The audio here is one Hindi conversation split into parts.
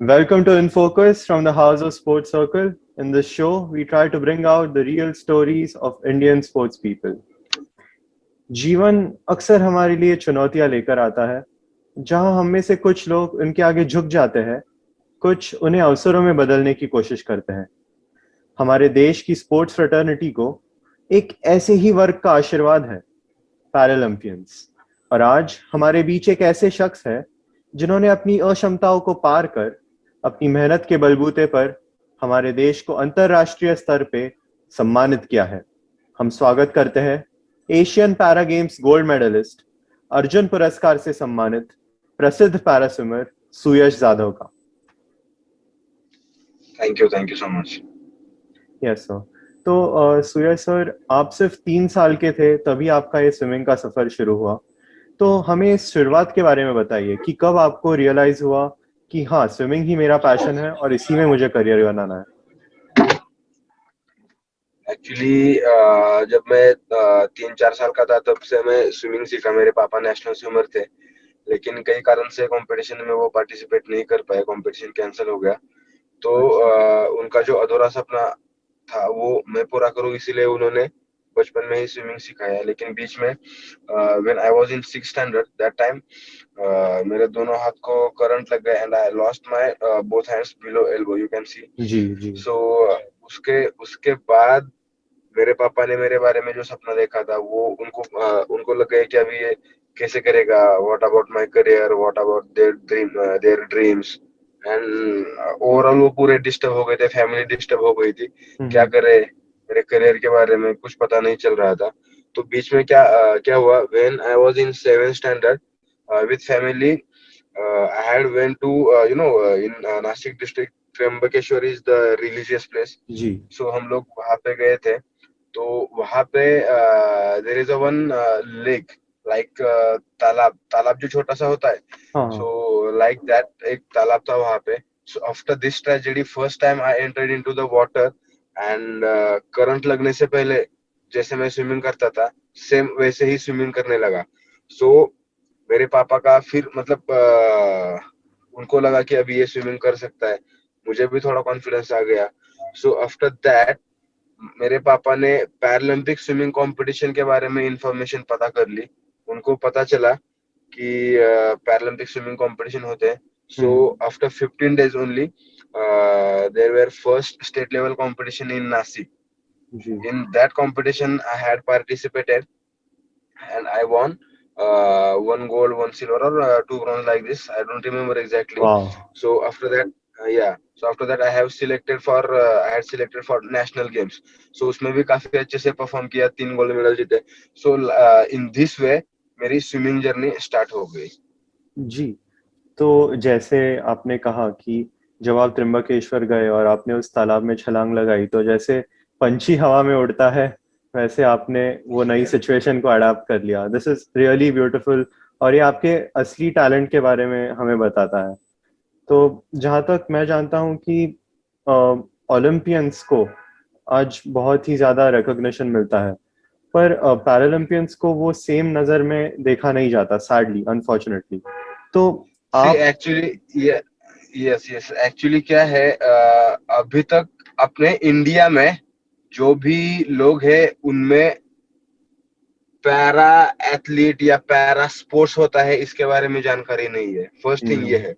Welcome to InFocus from the House of Sports Circle. In this show, we try to bring out the real stories of Indian sports people. जीवन अक्सर हमारे लिए चुनौतियां लेकर आता है, जहां हम में से कुछ लोग उनके आगे झुक जाते हैं, कुछ उन्हें अवसरों में बदलने की कोशिश करते हैं। हमारे देश की स्पोर्ट्स फ्रेटर्निटी को एक ऐसे ही वर्ग का आशीर्वाद है, पैरालंपियंस। और आज हमारे बीच एक ऐसे शख्स है जिन्होंने अपनी अक्षमताओं को पार कर अपनी मेहनत के बलबूते पर हमारे देश को अंतरराष्ट्रीय स्तर पे सम्मानित किया है। हम स्वागत करते हैं Asian para games gold medalist, Arjun पुरस्कार से सम्मानित प्रसिद्ध पैरा स्विमर सुयश जाधव का। Thank you so much. Yes sir. तो सुयश सर, आप सिर्फ 3 साल के थे तभी आपका ये स्विमिंग का सफर शुरू हुआ। तो हमें इस शुरुआत के बारे में बताइए कि कब आपको रियलाइज हुआ कि हाँ, स्विमिंग ही मेरा पैशन है और इसी में मुझे करियर बनाना है। एक्चुअली जब मैं 3-4 साल का था तब से मैं स्विमिंग सीखा। मेरे पापा नेशनल स्विमर थे, लेकिन कई कारण से कंपटीशन में वो पार्टिसिपेट नहीं कर पाए, कंपटीशन कैंसिल हो गया। तो उनका जो अधूरा सपना था वो मैं पूरा करूँ, इसीलिए उन्होंने बचपन में ही स्विमिंग सिखाया। लेकिन बीच में when I was in 6th standard that time मेरे दोनों हाथ को करंट लग गया and I lost my both hands below elbow, you can see. जी। सो उसके बाद मेरे पापा ने मेरे बारे में जो सपना देखा था वो उनको लग गया कि अभी ये कैसे करेगा, what about my career, what about their dreams. And overall वो पूरे डिस्टर्ब हो गए थे, फैमिली डिस्टर्ब हो गई थी। क्या करे, मेरे करियर के बारे में कुछ पता नहीं चल रहा था। तो बीच में क्या हुआ, when I was in 7th standard with family I had went to in Nashik district, Trimbakeshwar is the religious place. जी। सो हम लोग वहां पे गए थे। तो वहां पे there is a one lake, like तालाब जो छोटा सा होता है। हाँ। सो लाइक दैट एक तालाब था वहां पे। So after this tragedy first time I entered into the water and current लगने से पहले जैसे मैं स्विमिंग करता था सेम वैसे ही स्विमिंग करने लगा। सो मेरे पापा का फिर मतलब उनको लगा कि अभी ये स्विमिंग कर सकता है, मुझे भी थोड़ा कॉन्फिडेंस आ गया। सो आफ्टर दैट मेरे पापा ने पैरालंपिक स्विमिंग कंपटीशन के बारे में इंफॉर्मेशन पता कर ली। उनको पता चला कि पैरालंपिक स्विमिंग कंपटीशन होते हैं। So after 15 days only there were first state level competition in Nashik. In that competition I had participated and I won one gold, one silver, or two bronze, like this. I don't remember exactly. Wow. So after that, So after that I had selected for national games. So उसमें भी काफी अच्छे से परफॉर्म किया, 3 गोल्ड मेडल जीते। So in this way मेरी स्विमिंग जर्नी स्टार्ट हो गई। जी। तो जैसे आपने कहा कि जब आप त्र्यंबकेश्वर गए और आपने उस तालाब में छलांग लगाई, तो जैसे पंछी हवा में उड़ता है वैसे आपने वो नई सिचुएशन को अडाप्ट कर लिया। दिस इज रियली ब्यूटीफुल और ये आपके असली टैलेंट के बारे में हमें बताता है। तो जहाँ तक मैं जानता हूँ कि ओलंपियंस को आज बहुत ही ज्यादा रिकॉग्निशन मिलता है, पर पैरालंपियंस को वो सेम नजर में देखा नहीं जाता, सैडली, अनफॉर्चुनेटली। तो See, आप actually, yes, एक्चुअली क्या है, अभी तक अपने इंडिया में जो भी लोग हैं उनमें पैरा एथलीट या पैरा स्पोर्ट्स होता है इसके बारे में जानकारी नहीं है। फर्स्ट थिंग ये है।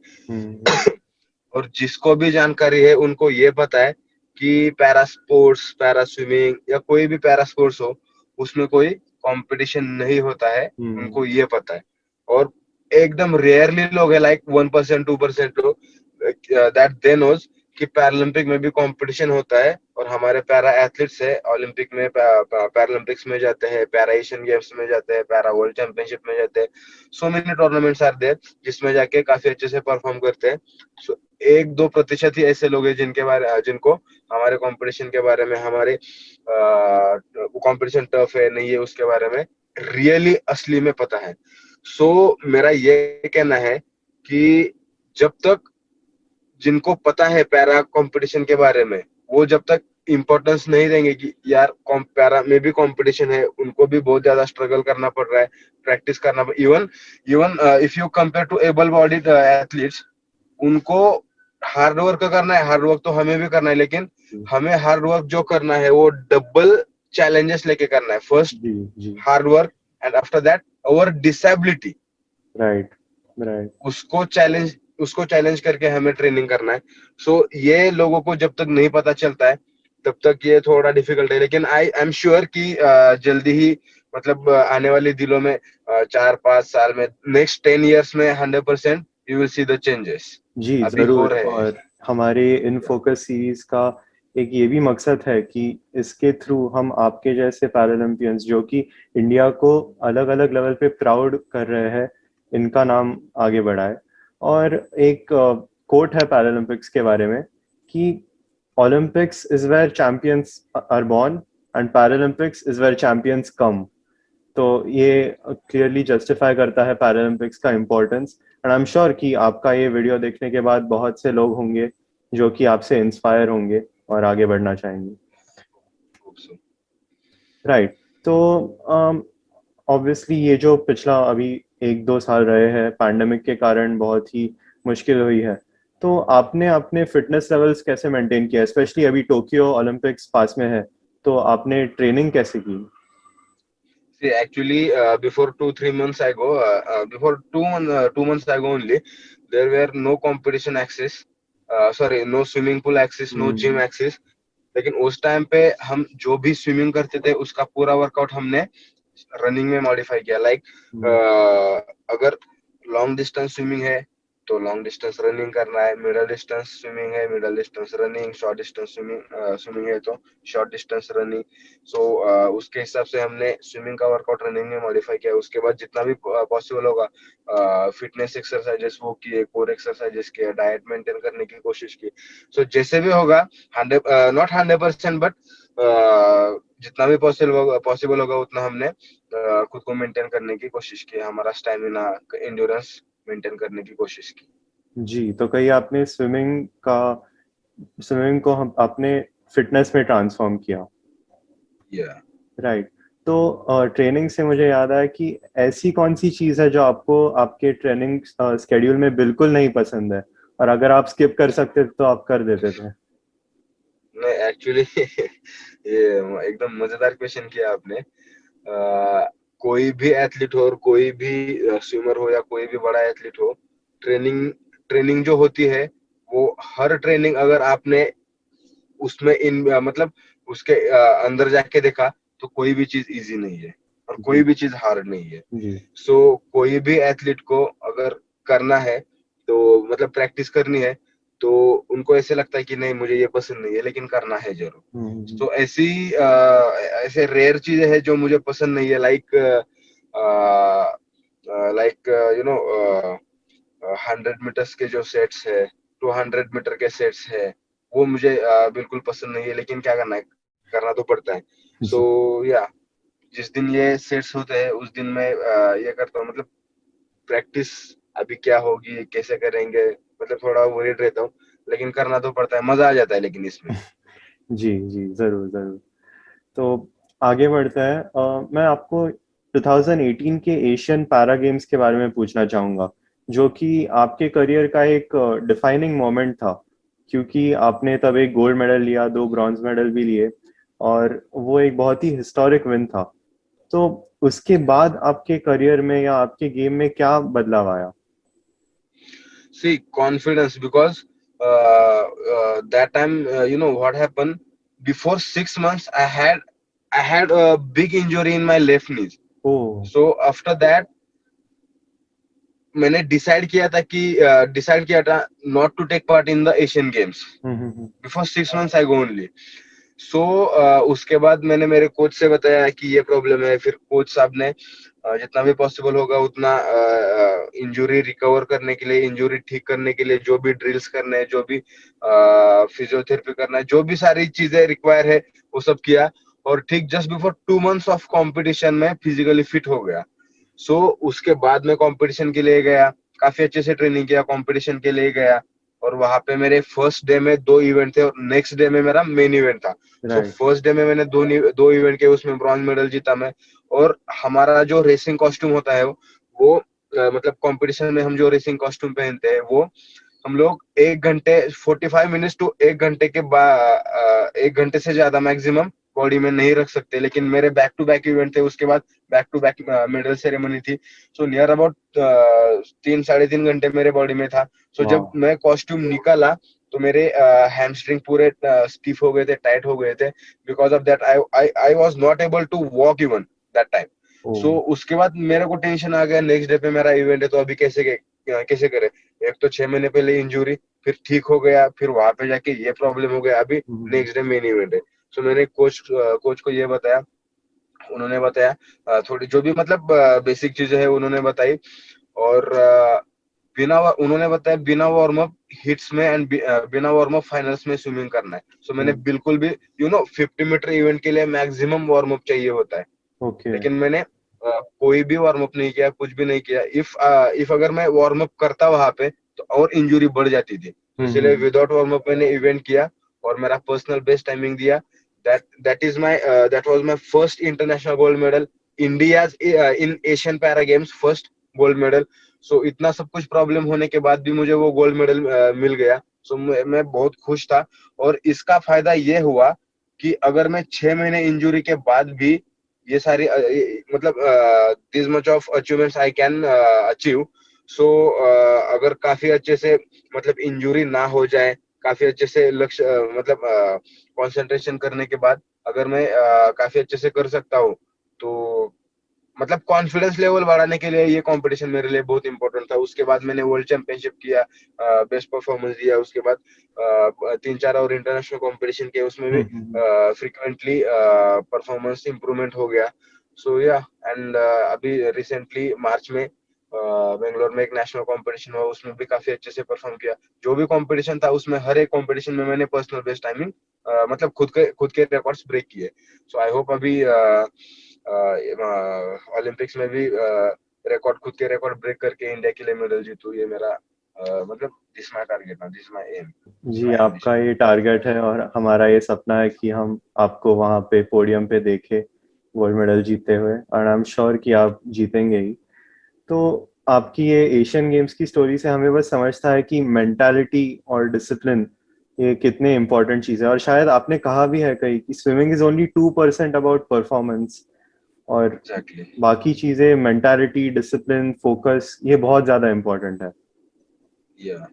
और जिसको भी जानकारी है उनको ये पता है कि पैरा स्पोर्ट्स, पैरा स्विमिंग या कोई भी पैरा स्पोर्ट्स हो उसमें कोई कंपटीशन नहीं होता है, उनको ये पता है। और एकदम रेयरली लोग है, लाइक 1% 2% लोग दैट दे नोज कि पैरालंपिक में भी कंपटीशन होता है और हमारे पैरा एथलीट्स है ओलंपिक में, पैरालंपिक्स में जाते हैं, पैरा एशियन गेम्स में जाते हैं, पैरा वर्ल्ड चैंपियनशिप में जाते हैं। So many tournaments are there जिसमें जाके काफी अच्छे से परफॉर्म करते हैं। सो 1-2% ही ऐसे लोग हैं जिनको हमारे कंपटीशन के बारे में, हमारे कंपटीशन टफ है नहीं है उसके बारे में रियली असली में पता है। सो मेरा ये कहना है कि जब तक जिनको पता है पैरा कंपटीशन के बारे में, वो जब तक इम्पोर्टेंस नहीं देंगे कि यार पैरा में भी कंपटीशन है, उनको भी बहुत ज्यादा स्ट्रगल करना पड़ रहा है, प्रैक्टिस करना। Even even if you compare to able bodied athletes, उनको हार्ड वर्क करना है, हार्ड वर्क तो हमें भी करना है, लेकिन हमें हार्ड वर्क जो करना है वो डबल चैलेंजेस लेके करना है. फर्स्ट जी जी. Hard work and after that our disability, right right. उसको चैलेंज करके हमें ट्रेनिंग करना है. सो ये लोगों को जब तक नहीं पता चलता है तब तक ये थोड़ा डिफिकल्ट है, लेकिन आई एम श्योर कि जल्दी ही मतलब आने वाले दिनों में 4-5 साल में नेक्स्ट 10 years में 100% you will see the changes. जी अभी हो जरूर. रहे हैं. और हमारे इन फोकस सीरीज का एक ये भी मकसद है कि इसके थ्रू हम आपके जैसे पैरालंपियंस जो कि इंडिया को अलग अलग लेवल पे प्राउड कर रहे हैं, इनका नाम आगे बढ़ाए. और एक कोट है पैरालंपिक्स के बारे में कि Olympics is where champions are born and Paralympics is where champions come. तो ये क्लियरली जस्टिफाई करता है पैरालंपिक्स का importance. And I am sure कि आपका ये वीडियो देखने के बाद बहुत से लोग होंगे जो कि आपसे इंस्पायर होंगे और आगे बढ़ना चाहेंगे. राइट. तो ऑब्वियसली ये जो पिछला अभी 1-2 साल रहे हैं पैंडेमिक के कारण बहुत ही मुश्किल हुई है, तो आपने अपने फिटनेस लेवल्स कैसे मेंटेन किया, स्पेशली अभी टोक्यो ओलंपिक्स पास में है, तो आपने ट्रेनिंग कैसे की? See, actually, before 2-3 months ago, before 2 months ago only, there were no competition access. Sorry, no swimming pool access, no gym access. लेकिन उस टाइम पे हम जो भी स्विमिंग करते थे उसका पूरा वर्कआउट हमने रनिंग में मॉडिफाई किया. लाइक अगर लॉन्ग डिस्टेंस स्विमिंग है तो लॉन्ग डिस्टेंस रनिंग करना है, मिडल डिस्टेंस स्विमिंग है middle distance running, short distance swimming है तो शॉर्ट डिस्टेंस रनिंग. सो उसके हिसाब से हमने स्विमिंग का वर्कआउट रनिंग में मॉडिफाई किया. उसके बाद जितना भी पॉसिबल होगा फिटनेस एक्सरसाइजेस वो किए, कोर एक्सरसाइजेस किए, डाइट मेंटेन करने की कोशिश की. सो जैसे भी होगा 100 नॉट 100% बट जितना भी पॉसिबल होगा उतना हमने खुद को मेंटेन करने की कोशिश की, हमारा स्टैमिना एंड्योरेंस मेंटेन करने की कोशिश की. जी. तो कहीं आपने स्विमिंग को हम अपने फिटनेस में ट्रांसफॉर्म किया. या राइट. तो ट्रेनिंग से मुझे याद आया कि ऐसी कौन सी चीज़ है जो आपको आपके ट्रेनिंग स्केड्यूल में बिल्कुल नहीं पसंद है, और अगर आप स्किप कर सकते तो आप कर देते थे? नहीं, एक्चुअली ये एकदम मजेदार क्वेश्चन किया आपने. कोई भी एथलीट हो और कोई भी स्विमर हो या कोई भी बड़ा एथलीट हो, ट्रेनिंग ट्रेनिंग जो होती है वो हर ट्रेनिंग अगर आपने उसमें मतलब उसके अंदर जाके देखा तो कोई भी चीज इजी नहीं है और कोई भी चीज हार्ड नहीं है. जी. सो कोई भी एथलीट को अगर करना है तो मतलब प्रैक्टिस करनी है तो उनको ऐसे लगता है कि नहीं मुझे ये पसंद नहीं है लेकिन करना है जरूर. तो ऐसे रेयर चीजें हैं जो मुझे पसंद नहीं है. लाइक लाइक 100 मीटर्स के जो सेट्स है, 200 मीटर के सेट्स है, वो मुझे बिल्कुल पसंद नहीं है, लेकिन क्या करना है, करना तो पड़ता है. सो या जिस दिन ये सेट्स होते हैं उस दिन मैं ये करता हूँ, मतलब प्रैक्टिस अभी क्या होगी कैसे करेंगे, मतलब थोड़ा वरीड रहता हूँ, लेकिन करना तो पड़ता है, मजा आ जाता है लेकिन इसमें. जी जी जरूर जरूर. तो आगे बढ़ते हैं. मैं आपको 2018 के एशियन पैरा गेम्स के बारे में पूछना चाहूँगा, जो कि आपके करियर का एक डिफाइनिंग मोमेंट था, क्योंकि आपने तब एक गोल्ड मेडल लिया, 2 ब्रॉन्ज मेडल भी लिए, और वो एक बहुत ही हिस्टोरिक विन था. तो उसके बाद आपके करियर में या आपके गेम में क्या बदलाव आया? See, confidence, because that time, what happened, before 6 months I had a big injury in my left knee. Oh. So after that मैंने डिसाइड किया था not to take part in the Asian games. Before 6 months I go only. So उसके बाद मैंने मेरे कोच से बताया कि ये प्रॉब्लम है. फिर कोच साहब ने जितना भी पॉसिबल होगा उतना इंजरी रिकवर करने के लिए, इंजरी ठीक करने के लिए जो भी ड्रिल्स करने हैं, जो भी फिजियोथेरेपी करना है, जो भी सारी चीजें रिक्वायर है वो सब किया. और ठीक just before 2 months of competition में फिजिकली फिट हो गया. सो उसके बाद में कंपटीशन के लिए गया, काफी अच्छे से ट्रेनिंग किया, कंपटीशन के लिए गया, और वहां पे मेरे फर्स्ट डे में 2 इवेंट थे और नेक्स्ट डे में मेरा मेन इवेंट था. सो फर्स्ट डे में मैंने दो इवेंट के उसमें ब्रॉन्ज मेडल जीता मैं. और हमारा जो रेसिंग कॉस्ट्यूम होता है वो मतलब कंपटीशन में हम जो रेसिंग कॉस्ट्यूम पहनते हैं वो हम लोग 1 घंटे 45 मिनट्स टू 1 घंटे के बाद 1 घंटे से ज्यादा मैक्सिमम बॉडी में नहीं रख सकते, लेकिन मेरे बैक टू बैक इवेंट थे, उसके बाद back to back medal ceremony थी, सो नियर अबाउट 3 साढ़े 3 घंटे मेरे बॉडी में था। सो जब वाह। मैं कॉस्ट्यूम निकाला तो मेरे हैमस्ट्रिंग पूरे स्टिफ हो गए थे, टाइट हो गए थे, because of that I was not able to walk even that time. ओ। सो उसके बाद मेरे को टेंशन आ गया, नेक्स्ट डे पे मेरा इवेंट है, तो अभी कैसे करे। एक तो 6 महीने पहले इंजरी, फिर ठीक हो गया, फिर वहां पे जाके ये प्रॉब्लम हो गया, अभी हम्म। नेक्स्ट डे मेन इवेंट है। सो मैंने कोच को ये बताया, उन्होंने बताया थोड़ी जो भी मतलब बेसिक चीजें है उन्होंने बताई, और उन्होंने बताया बिना वार्म अप हिट्स में एंड बिना वार्म अप फाइनल्स में स्विमिंग करना है। सो मैंने बिल्कुल भी 50 मीटर इवेंट के लिए मैक्सिमम वार्म अप चाहिए होता है, ओके। लेकिन मैंने कोई भी वार्म अप नहीं किया, कुछ भी नहीं किया। इफ अगर मैं वार्म अप करता वहां पे तो और इंजुरी बढ़ जाती थी, तो इसलिए हम्म। विदाउट वार्म अप मैंने इवेंट किया और मेरा पर्सनल बेस्ट टाइमिंग दिया। That was my first international gold medal, India's in Asian para games first gold medal. So इतना सब कुछ प्रॉब्लम होने के बाद भी मुझे वो गोल्ड मेडल मिल गया। सो मैं बहुत खुश था, और इसका फायदा ये हुआ कि अगर मैं 6 महीने इंजुरी के बाद भी ये सारी मतलब this much of achievements I can achieve. So अगर काफी अच्छे से मतलब इंजुरी ना हो जाए, काफी अच्छे से लक्ष्य मतलब कंसंट्रेशन करने के बाद अगर मैं काफी अच्छे से कर सकता हूँ, तो मतलब कॉन्फिडेंस लेवल बढ़ाने के लिए ये कंपटीशन मेरे लिए बहुत इंपॉर्टेंट था। उसके बाद मैंने वर्ल्ड चैंपियनशिप किया, बेस्ट परफॉर्मेंस दिया, उसके बाद 3 4 और इंटरनेशनल कंपटीशन किए, उसमें भी हम्म। फ्रिक्वेंटली परफॉर्मेंस इंप्रूवमेंट हो गया। सो या एंड अभी रिसेंटली मार्च में बेंगलोर में एक नेशनल कंपटीशन हुआ, उसमें भी काफी अच्छे से परफॉर्म किया। जो भी कंपटीशन था उसमें हर एक कंपटीशन में मैंने पर्सनल बेस्ट टाइमिंग मतलब खुद के रिकॉर्ड्स ब्रेक किए। सो आई होप अभी ओलंपिक्स में भी खुद के रिकॉर्ड ब्रेक करके इंडिया के लिए मेडल जीतूं, ये मेरा मतलब दिस माय टारगेट ना, दिस माय एम, दिस जी, माय आपका एम्बिशन। ये टारगेट है और हमारा ये सपना है कि हम आपको वहाँ पे पोडियम पे देखें गोल्ड मेडल जीतते हुए, और आई एम श्योर कि आप जीतेंगे ही। तो आपकी ये एशियन गेम्स की स्टोरी से हमें बस समझता है कि मेंटालिटी और डिसिप्लिन ये कितने इंपॉर्टेंट चीज़ है, और शायद आपने कहा भी है कहीं कि swimming is only 2% about performance, और एग्जैक्टली। बाकी चीज़ें मेंटालिटी, डिसिप्लिन, फोकस ये बहुत ज़्यादा इंपॉर्टेंट है। या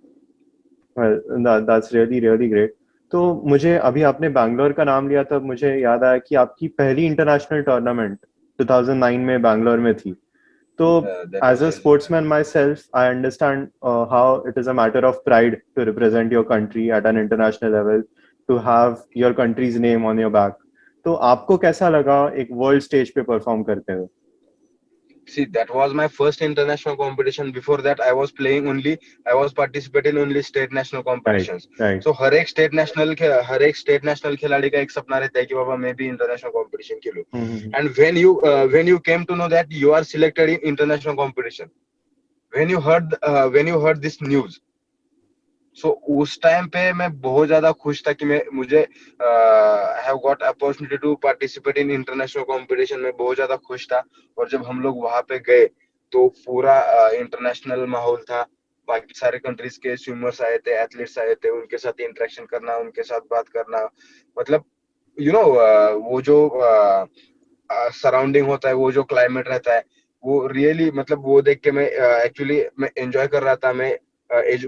Well, that's really really great. तो मुझे अभी आपने बैंगलोर का नाम लिया तब मुझे याद आया कि आपकी पहली इंटरनेशनल टूर्नामेंट 2009 में बैंगलोर में थी। तो that as was a in sportsman myself, I understand how it is a matter of pride to represent your country at an international level, to have your country's name on your back. तो आपको कैसा लगा एक वर्ल्ड स्टेज पे परफॉर्म करते हुए? See, that was my first international competition. Before that, I was participating only state national right competitions. Right. So हर एक स्टेट नेशनल खिलाड़ी का एक सपना रहता है कि बाबा मैं भी इंटरनेशनल कंपटीशन खेलूं। Hmm. And when you came to know that you are selected in international competition, when you heard this news, सो उस टाइम पे मैं बहुत ज्यादा खुश था कि मैं मुझे have got opportunity to participate in international competition में, बहुत ज्यादा खुश था। और जब हम लोग वहां पे गए तो पूरा इंटरनेशनल माहौल था, बाकी सारे कंट्रीज के स्विमर्स आए थे, एथलीट्स आए थे, उनके साथ इंटरेक्शन करना, उनके साथ बात करना, मतलब वो जो सराउंडिंग होता है, वो जो क्लाइमेट रहता है, वो रियली मतलब वो देख के मैं एक्चुअली मैं एंजॉय कर रहा था। मैं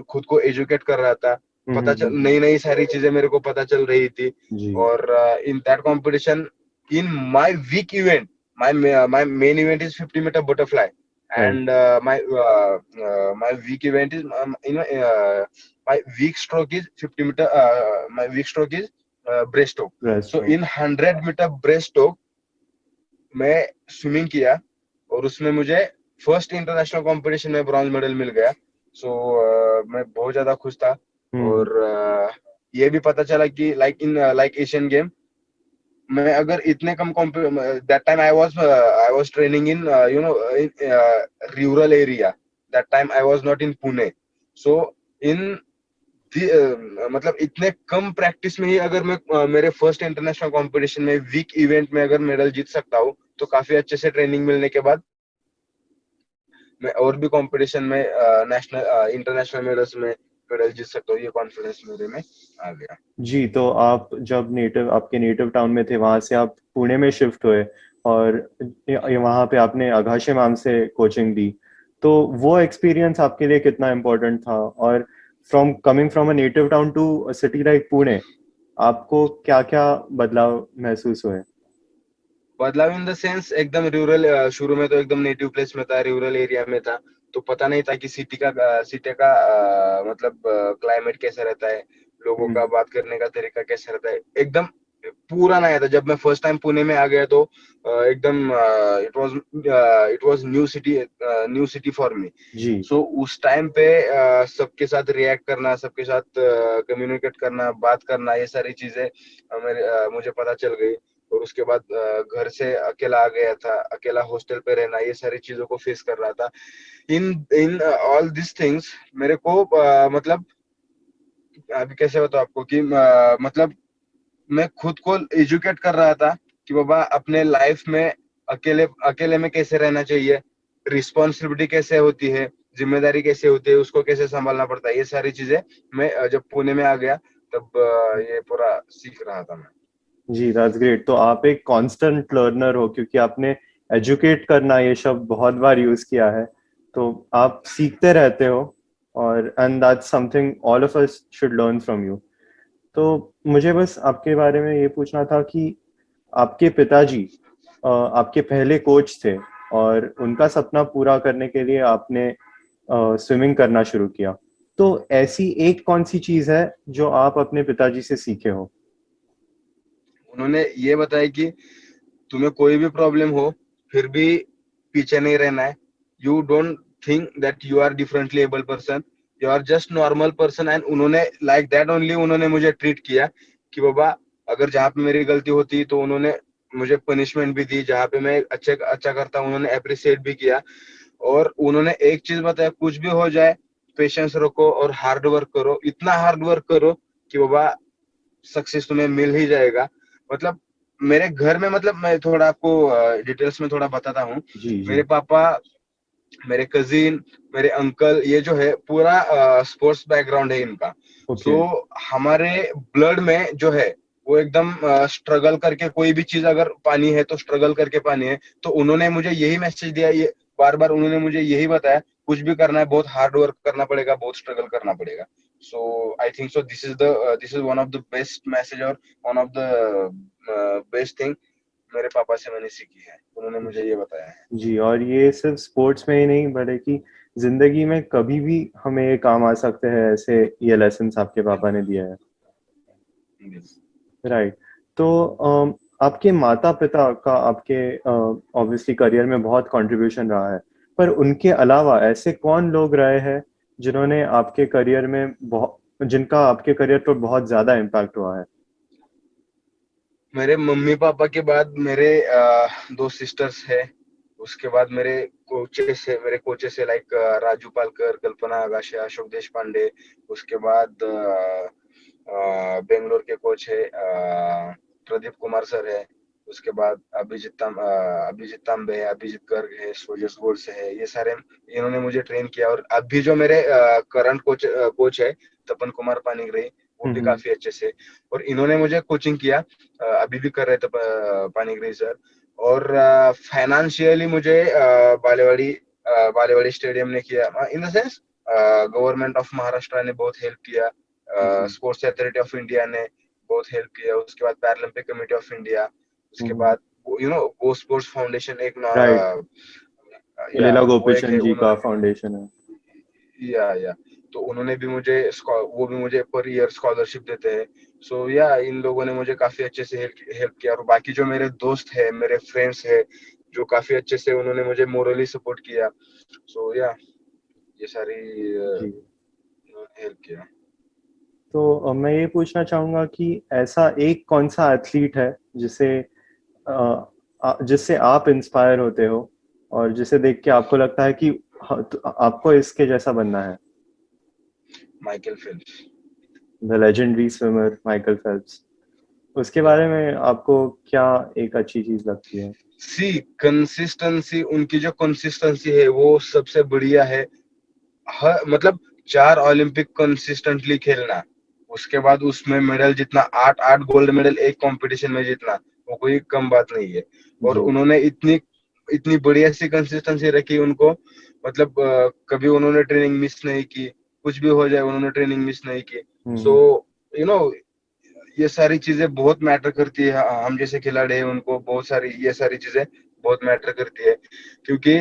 खुद को एजुकेट कर रहा था, नई नई सारी चीजें मेरे को पता चल रही थी। जी। और in that competition, in my weak event, my main event is 50 metre butterfly, right. and my weak event is my weak stroke is 50 meter, my weak stroke is breaststroke. Rest So हो। in 100 मीटर breaststroke मैं स्विमिंग किया, और उसमें मुझे फर्स्ट इंटरनेशनल कंपटीशन में ब्रॉन्ज मेडल मिल गया। सो मैं बहुत ज्यादा खुश था। हम्म। और ये भी पता चला कि लाइक एशियन गेम मैं अगर इतने कम that time I was training in in rural area, that time I was not in Pune. So in मतलब इतने कम प्रैक्टिस में ही अगर मैं मेरे फर्स्ट इंटरनेशनल कंपटीशन में वीक इवेंट में अगर मेडल जीत सकता हूँ, तो काफी अच्छे से ट्रेनिंग मिलने के बाद मैं और भी कंपटीशन में नेशनल इंटरनेशनल मेडल्स में मेडल जीत सकता हूँ, ये कॉन्फिडेंस मेरे में आ गया। जी, तो आप जब आपके नेटिव टाउन में थे, वहां से आप पुणे में शिफ्ट हुए और वहां पे आपने अघाशे मैम से कोचिंग दी, तो वो एक्सपीरियंस आपके लिए कितना इम्पोर्टेंट था? और from coming from a native town to a city like Pune, आपको क्या क्या बदलाव महसूस हुए? बदलाव इन द सेंस एकदम रूरल, शुरू में तो एकदम नेटिव प्लेस में था, रूरल एरिया में था, तो पता नहीं था कि सिटी का मतलब क्लाइमेट कैसा रहता है, लोगों का हम्म। बात करने का तरीका कैसा रहता है, एकदम पूरा नया था। जब मैं फर्स्ट टाइम पुणे में आ गया तो एकदम it was new city for me. जी। सो उस टाइम पे सबके साथ रिएक्ट करना, सबके साथ कम्युनिकेट करना, बात करना, ये सारी चीजें मुझे पता चल गई। और उसके बाद घर से अकेला आ गया था, अकेला हॉस्टल पे रहना, ये सारी चीजों को फेस कर रहा था। इन इन ऑल दिस थिंग्स मेरे को मतलब अभी कैसे बताऊं आपको कि मतलब मैं खुद को एजुकेट कर रहा था कि बाबा अपने लाइफ में अकेले अकेले में कैसे रहना चाहिए, रिस्पॉन्सिबिलिटी कैसे होती है, जिम्मेदारी कैसे होती है, उसको कैसे संभालना पड़ता है, ये सारी चीजें मैं जब पुणे में आ गया तब ये पूरा सीख रहा था मैं। जी, दैट्स ग्रेट। तो आप एक कांस्टेंट लर्नर हो, क्योंकि आपने एजुकेट करना ये शब्द बहुत बार यूज किया है, तो आप सीखते रहते हो। और and that's something all of us should learn from you. तो मुझे बस आपके बारे में ये पूछना था कि आपके पिताजी आपके पहले कोच थे, और उनका सपना पूरा करने के लिए आपने स्विमिंग करना शुरू किया। तो ऐसी एक कौन सी चीज है जो आप अपने पिताजी से सीखे हो? उन्होंने ये बताया कि तुम्हें कोई भी प्रॉब्लम हो फिर भी पीछे नहीं रहना है। You don't think that you are differently able person, you are just normal person. And उन्होंने लाइक दैट ओनली उन्होंने मुझे ट्रीट किया कि बाबा अगर जहाँ पे मेरी गलती होती तो उन्होंने मुझे पनिशमेंट भी दी, जहाँ पे मैं अच्छा करता उन्होंने अप्रिशिएट भी किया। और उन्होंने एक चीज बताया, कुछ भी हो जाए पेशेंस रखो और हार्ड वर्क करो, इतना हार्ड वर्क करो कि बाबा सक्सेस तुम्हें मिल ही जाएगा। मतलब मेरे घर में, मतलब मैं थोड़ा आपको डिटेल्स में थोड़ा बताता हूँ। जी जी। मेरे पापा, मेरे कजिन, मेरे अंकल, ये जो है पूरा स्पोर्ट्स बैकग्राउंड है इनका। ओके। सो हमारे ब्लड में जो है वो एकदम स्ट्रगल करके कोई भी चीज अगर पानी है तो स्ट्रगल करके पानी है। तो उन्होंने मुझे यही मैसेज दिया, ये बार बार उन्होंने मुझे यही बताया, कुछ भी करना है बहुत हार्ड वर्क करना पड़ेगा, बहुत स्ट्रगल करना पड़ेगा। So I think so this is one of the best message और one of the best thing मेरे पापा से मैंने सीखी है, उन्होंने मुझे ये बताया है। जी, और ये सिर्फ स्पोर्ट्स में ही नहीं, बल्कि जिंदगी में कभी भी हमें ये काम आ सकते हैं, ऐसे ये लेसन्स आपके पापा ने दिया है। राइट। तो आपके माता पिता का आपके ऑब्वियसली करियर में बहुत कंट्रीब्यूशन रहा है, पर उनके अलावा ऐसे कौन लोग रहे हैं जिन्होंने आपके करियर में बहुत जिनका आपके करियर पर बहुत ज्यादा इम्पैक्ट हुआ है? मेरे मम्मी पापा के बाद मेरे दो सिस्टर्स है, उसके बाद मेरे कोचेस है लाइक राजू पालकर, कल्पना आगाशे, अशोक देश पांडे। उसके बाद बेंगलोर के कोच है प्रदीप कुमार सर है। उसके बाद अभिजीत तांबे है, अभिजीत गर्ग है, सोजस गोड्स है, ये सारे इन्होंने मुझे ट्रेन किया। और अभी जो मेरे करंट कोच है तपन कुमार पानीग्राही, वो भी हम्म। काफी अच्छे से, और इन्होंने मुझे कोचिंग किया, अभी भी कर रहे थे पानीग्राही सर। और फाइनेंशियली मुझे बालेवाड़ी स्टेडियम ने किया, इन the sense government of Maharashtra ने बहुत हेल्प किया, जी। स्पोर्ट्स अथॉरिटी ऑफ इंडिया ने बहुत हेल्प किया, उसके बाद पैरालंपिक कमेटी ऑफ इंडिया, उसके हम्म। बाद गो स्पोर्ट्स फाउंडेशन एक राइट। या लीला वो एक गोपीचंद है, जी का उन्होंने फाउंडेशन है। या तो उन्होंने भी मुझे वो भी मुझे पर ईयर स्कॉलरशिप देते हैं। सो या इन लोगों ने मुझे काफी अच्छे से हेल्प किया। और बाकी जो मेरे दोस्त है, मेरे फ्रेंड्स है, जो काफी अच्छे से उन्होंने मुझे मोरली सपोर्ट किया। सो या ये सारी जी। हेल्प किया। तो मैं ये पूछना चाहूंगा कि ऐसा एक कौन सा एथलीट है जिसे जिससे आप इंस्पायर होते हो, और जिसे देख के आपको लगता है कि हाँ, तो आपको इसके जैसा बनना है? Michael Phelps. The legendary swimmer Michael Phelps. उसके या बारे में आपको क्या एक अच्छी चीज लगती है? सी कंसिस्टेंसी, उनकी जो कंसिस्टेंसी है वो सबसे बढ़िया है। मतलब 4 ओलंपिक कंसिस्टेंटली खेलना, उसके बाद उसमें मेडल जीतना, 8 गोल्ड मेडल एक कंपटीशन में जीतना, वो कोई कम बात नहीं है। और जी। उन्होंने इतनी इतनी बढ़िया सी कंसिस्टेंसी रखी उनको, मतलब कभी उन्होंने ट्रेनिंग मिस नहीं की, कुछ भी हो जाए उन्होंने ट्रेनिंग मिस नहीं की। सो हम्म। यू नो ये सारी चीजें बहुत मैटर करती है। हम जैसे खिलाड़ी हैं उनको बहुत सारी ये सारी चीजें बहुत मैटर करती है, क्योंकि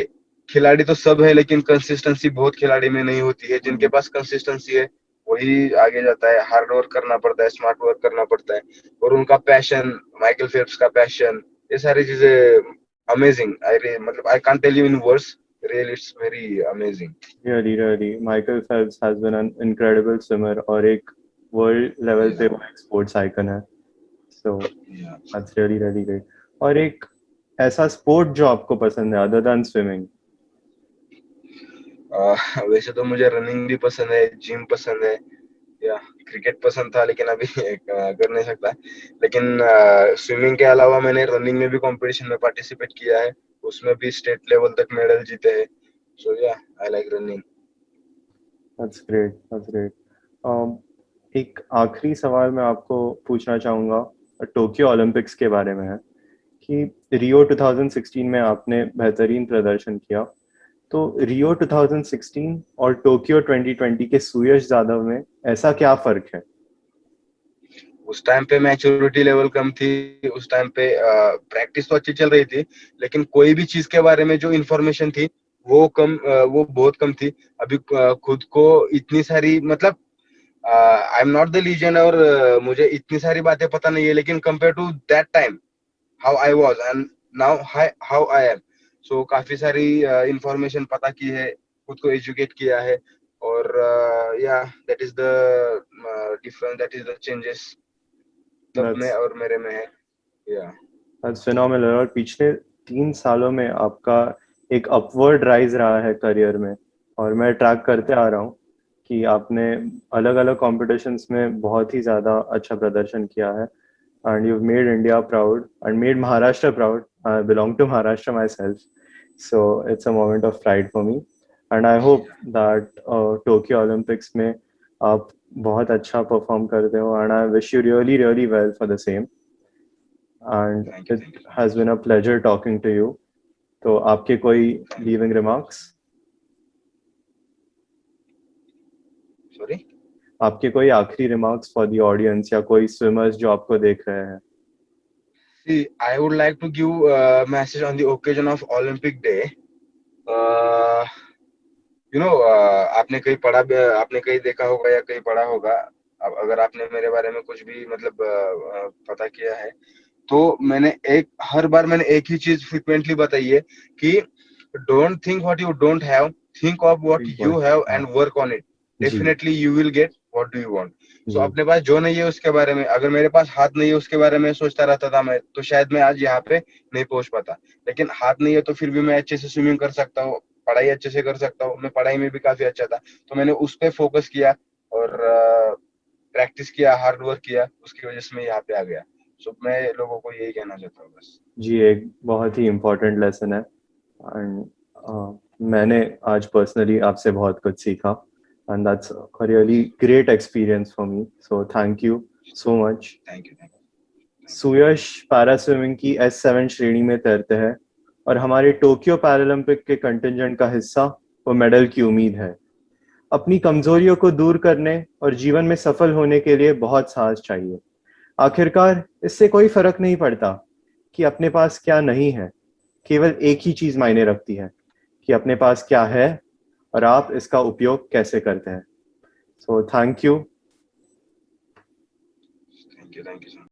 खिलाड़ी तो सब है लेकिन कंसिस्टेंसी बहुत खिलाड़ी में नहीं होती है। जिनके पास कंसिस्टेंसी है वही आगे जाता है। हार्ड वर्क करना पड़ता है, स्मार्ट वर्क करना पड़ता है, और उनका पैशन, माइकल फेल्प्स का पैशन, ये सारी चीजें अमेजिंग। मतलब I can't tell you in words, really it's very amazing. Really, Michael Phelps has been an incredible swimmer और एक वर्ल्ड लेवल पे वो एक स्पोर्ट्स आइकन है. So that's really great. और एक ऐसा स्पोर्ट जो आपको पसंद है अदर देन स्विमिंग? वैसे तो मुझे रनिंग भी पसंद है, जिम पसंद है, या क्रिकेट पसंद था लेकिन अभी कर नहीं सकता। लेकिन स्विमिंग के अलावा मैंने रनिंग में भी कंपटीशन में पार्टिसिपेट किया है, उसमें भी स्टेट लेवल तक मेडल जीते हैं। सो या I like running. That's great. That's great. एक आखिरी सवाल मैं आपको पूछना चाहूँगा टोक्यो ओलंपिक्स के बारे में है कि रियो 2016 में आपने बेहतरीन प्रदर्शन किया, तो रियो 2016 और टोक्यो 2020 के सुयश यादव में ऐसा क्या फर्क है? उस टाइम पे मैच्योरिटी लेवल कम थी, उस टाइम पे प्रैक्टिस तो अच्छी चल रही थी, लेकिन कोई भी चीज के बारे में जो इन्फॉर्मेशन थी वो बहुत कम थी। अभी खुद को इतनी सारी, मतलब I am not the legend, और मुझे इतनी सारी बातें पता नहीं है, लेकिन compare to that time how I was and now how I am, so काफी सारी इंफॉर्मेशन पता की है, खुद को एजुकेट किया है, और या that is the difference, that is the changes तब में That's और मेरे में है। या that's phenomenal. और पिछले 3 सालों में आपका एक अपवर्ड राइज रहा है करियर में, और मैं ट्रैक करते आ रहा हूँ कि आपने अलग अलग कॉम्पिटिशन्स में बहुत ही ज़्यादा अच्छा प्रदर्शन किया है. And you've made India proud and made Maharashtra proud. I belong to Maharashtra myself, so it's a moment of pride for me. And I hope that Tokyo Olympics में आप बहुत अच्छा परफॉर्म करते हो, and I wish you really well for the same. And thank you, it thank you so has much. been a pleasure talking to you. तो आपके कोई लीविंग रिमार्क्स? सॉरी। आपके कोई आखिरी रिमार्क्स फॉर द ऑडियंस या कोई स्विमर्स जो आपको देख रहे हैं? See, I would like to give a message on the occasion of Olympic Day. Uh, आपने कहीं पढ़ा भी, आपने कहीं देखा होगा या कहीं पढ़ा होगा, अब अगर आपने मेरे बारे में कुछ भी मतलब पता किया है, तो हर बार मैंने एक ही चीज फ्रिक्वेंटली बताई है कि don't think what you don't have, think of what you have हाँ एंड वर्क ऑन इट, जी definitely you will get what do you want. So जी अपने पास जो नहीं है उसके बारे में, अगर मेरे पास हाथ नहीं है उसके बारे में सोचता रहता था मैं, तो शायद मैं आज यहाँ पे नहीं पहुंच पाता। लेकिन हाथ नहीं है तो फिर भी मैं अच्छे से स्विमिंग कर सकता हूँ, पढ़ाई अच्छे से कर सकता हूँ, मैं पढ़ाई में भी काफी अच्छा था, तो मैंने उस पे फोकस किया और प्रैक्टिस किया, हार्ड वर्क किया, उसकी वजह से मैं यहाँ पे आ गया। सो मैं लोगों को यही कहना चाहता हूँ बस। जी, एक बहुत ही इम्पोर्टेंट लेसन है. एंड मैंने आज पर्सनली आपसे बहुत कुछ सीखा, and that's a really great experience for me, so thank you so much. Thank you, thank you. Suyash para swimming की S7 श्रेणी में तैरते हैं और हमारे टोक्यो पैरालंपिक के कंटिजेंट का हिस्सा वो मेडल की उम्मीद है. अपनी कमजोरियों को दूर करने और जीवन में सफल होने के लिए बहुत साहस चाहिए. आखिरकार इससे कोई फर्क नहीं पड़ता कि अपने पास क्या नहीं है, केवल एक ही चीज मायने रखती है कि अपने पास क्या है और आप इसका उपयोग कैसे करते हैं. So thank you. Thank you, thank you.